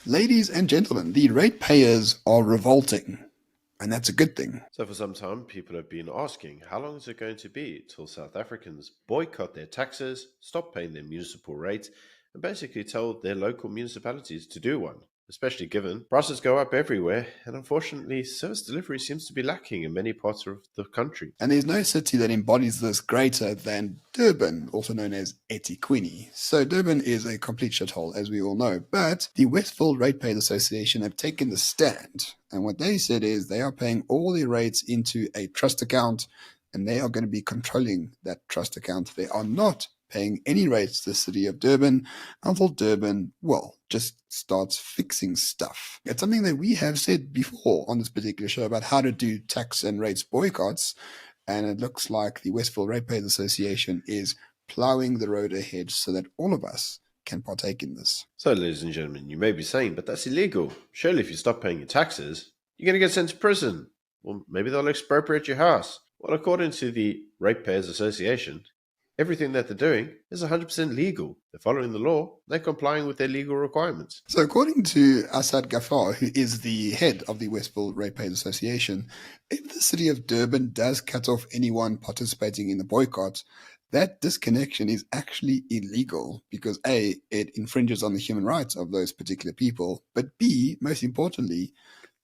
Ladies and gentlemen, the ratepayers are revolting, and that's a good thing. So for some time, people have been asking, how long is it going to be till South Africans boycott their taxes, stop paying their municipal rates, and basically tell their local municipalities to do one, especially given prices go up everywhere, and unfortunately, service delivery seems to be lacking in many parts of the country. And there's no city that embodies this greater than Durban, also known as eThekwini. So Durban is a complete shithole, as we all know. But the Westville Ratepayers Association have taken the stand. And what they said is they are paying all their rates into a trust account, and they are going to be controlling that trust account. They are not paying any rates to the city of Durban until Durban, well, just starts fixing stuff. It's something that we have said before on this particular show about how to do tax and rates boycotts, and it looks like the Westville Ratepayers Association is ploughing the road ahead so that all of us can partake in this. So, ladies and gentlemen, you may be saying, but that's illegal. Surely if you stop paying your taxes, you're going to get sent to prison. Well, maybe they'll expropriate your house. Well, according to the Ratepayers Association, everything that they're doing is 100% legal. They're following the law. They're complying with their legal requirements. So according to Asad Ghaffar, who is the head of the Westville Ratepayers Association, if the city of Durban does cut off anyone participating in the boycott, that disconnection is actually illegal because A, it infringes on the human rights of those particular people, but B, most importantly,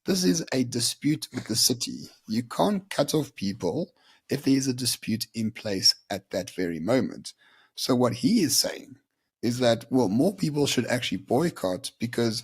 this is a dispute with the city. You can't cut off people if there is a dispute in place at that very moment. So what he is saying is that, well, more people should actually boycott because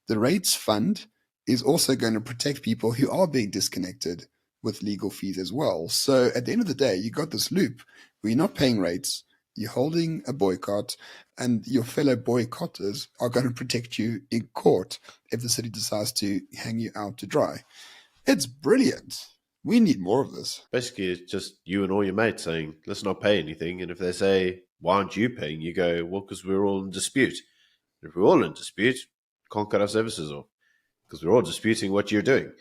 the rates fund is also going to protect people who are being disconnected with legal fees as well. So at the end of the day, you got this loop where you're not paying rates, you're holding a boycott, and your fellow boycotters are going to protect you in court if the city decides to hang you out to dry. It's brilliant. We need more of this. Basically, it's just you and all your mates saying, let's not pay anything. And if they say, why aren't you paying? You go, well, because we're all in dispute. And if we're all in dispute, can't cut our services off because we're all disputing what you're doing.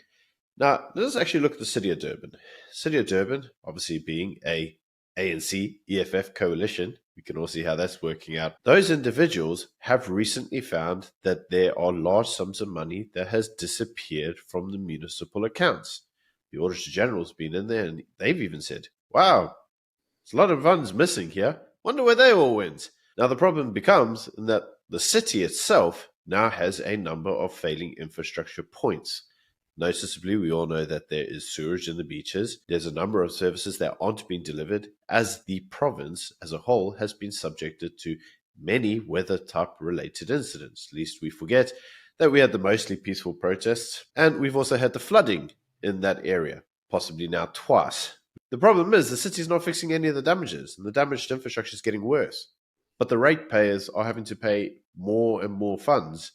Now, let's actually look at the city of Durban. City of Durban, obviously being a ANC EFF coalition, we can all see how that's working out. Those individuals have recently found that there are large sums of money that has disappeared from the municipal accounts. The Auditor General's been in there and they've even said, wow, there's a lot of funds missing here. Wonder where they all went. Now, the problem becomes in that the city itself now has a number of failing infrastructure points. Noticeably, we all know that there is sewage in the beaches. There's a number of services that aren't being delivered as the province as a whole has been subjected to many weather-type related incidents. Lest we forget that we had the mostly peaceful protests and we've also had the flooding in that area, possibly now twice. The problem is the city's not fixing any of the damages and the damaged infrastructure is getting worse. But the ratepayers are having to pay more and more funds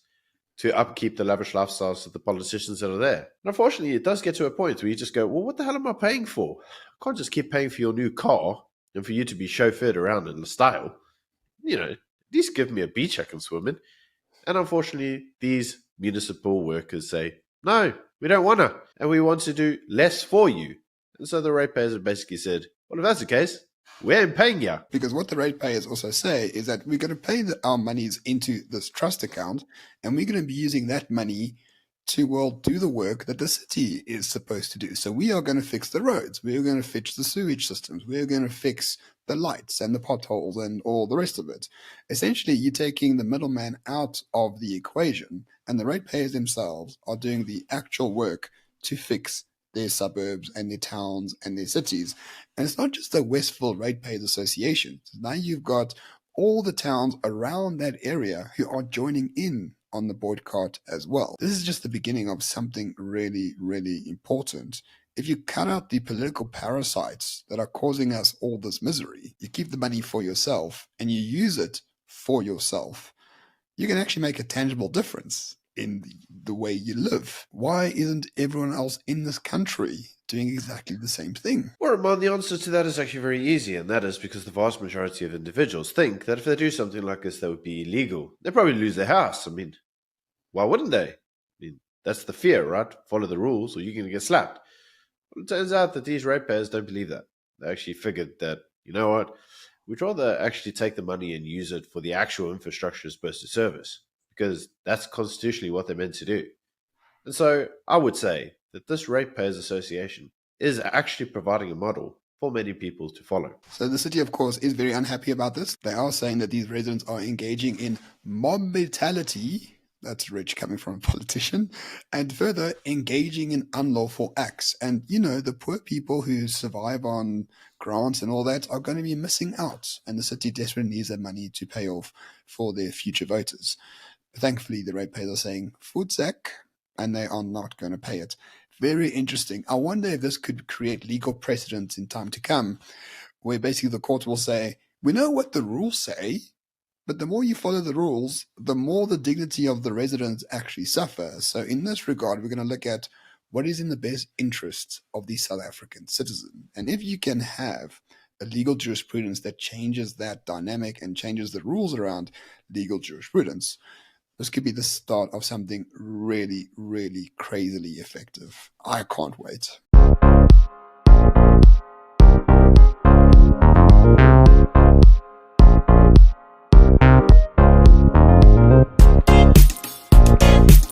to upkeep the lavish lifestyles of the politicians that are there. And unfortunately, it does get to a point where you just go, well, what the hell am I paying for? I can't just keep paying for your new car and for you to be chauffeured around in style. At least give me a beach I can swim in. And unfortunately, these municipal workers say, no, we don't want to. And we want to do less for you. And so the ratepayers have basically said, well, if that's the case, we ain't paying you. Because what the ratepayers also say is that we're going to pay our monies into this trust account, and we're going to be using that money to, well, do the work that the city is supposed to do. So we are going to fix the roads. We are going to fix the sewage systems. We are going to fix the lights and the potholes and all the rest of it. Essentially, you're taking the middleman out of the equation, and the ratepayers themselves are doing the actual work to fix their suburbs and their towns and their cities. And it's not just the Westville Ratepayers Association. Now you've got all the towns around that area who are joining in on the boycott as well. This is just the beginning of something really, really important. If you cut out the political parasites that are causing us all this misery, you keep the money for yourself and you use it for yourself, you can actually make a tangible difference in the way you live. Why isn't everyone else in this country doing exactly the same thing? Well, Ramon, the answer to that is actually very easy, and that is because the vast majority of individuals think that if they do something like this, that would be illegal. They'd probably lose their house. I mean, why wouldn't they? That's the fear, right? Follow the rules or you're going to get slapped. Well, it turns out that these ratepayers don't believe that. They actually figured that, you know what, we'd rather actually take the money and use it for the actual infrastructure it's supposed to service. because that's constitutionally what they're meant to do. And so I would say that this Ratepayers Association is actually providing a model for many people to follow. So the city, of course, is very unhappy about this. They are saying that these residents are engaging in mob mentality. That's rich coming from a politician. And further, engaging in unlawful acts. And, the poor people who survive on grants and all that are going to be missing out. And the city desperately needs that money to pay off for their future voters. Thankfully, the ratepayers are saying, Futsak, and they are not going to pay it. Very interesting. I wonder if this could create legal precedents in time to come, where basically the court will say, we know what the rules say, but the more you follow the rules, the more the dignity of the residents actually suffer. So in this regard, we're going to look at what is in the best interest of the South African citizen. And if you can have a legal jurisprudence that changes that dynamic and changes the rules around legal jurisprudence, this could be the start of something really, really crazily effective. I can't wait.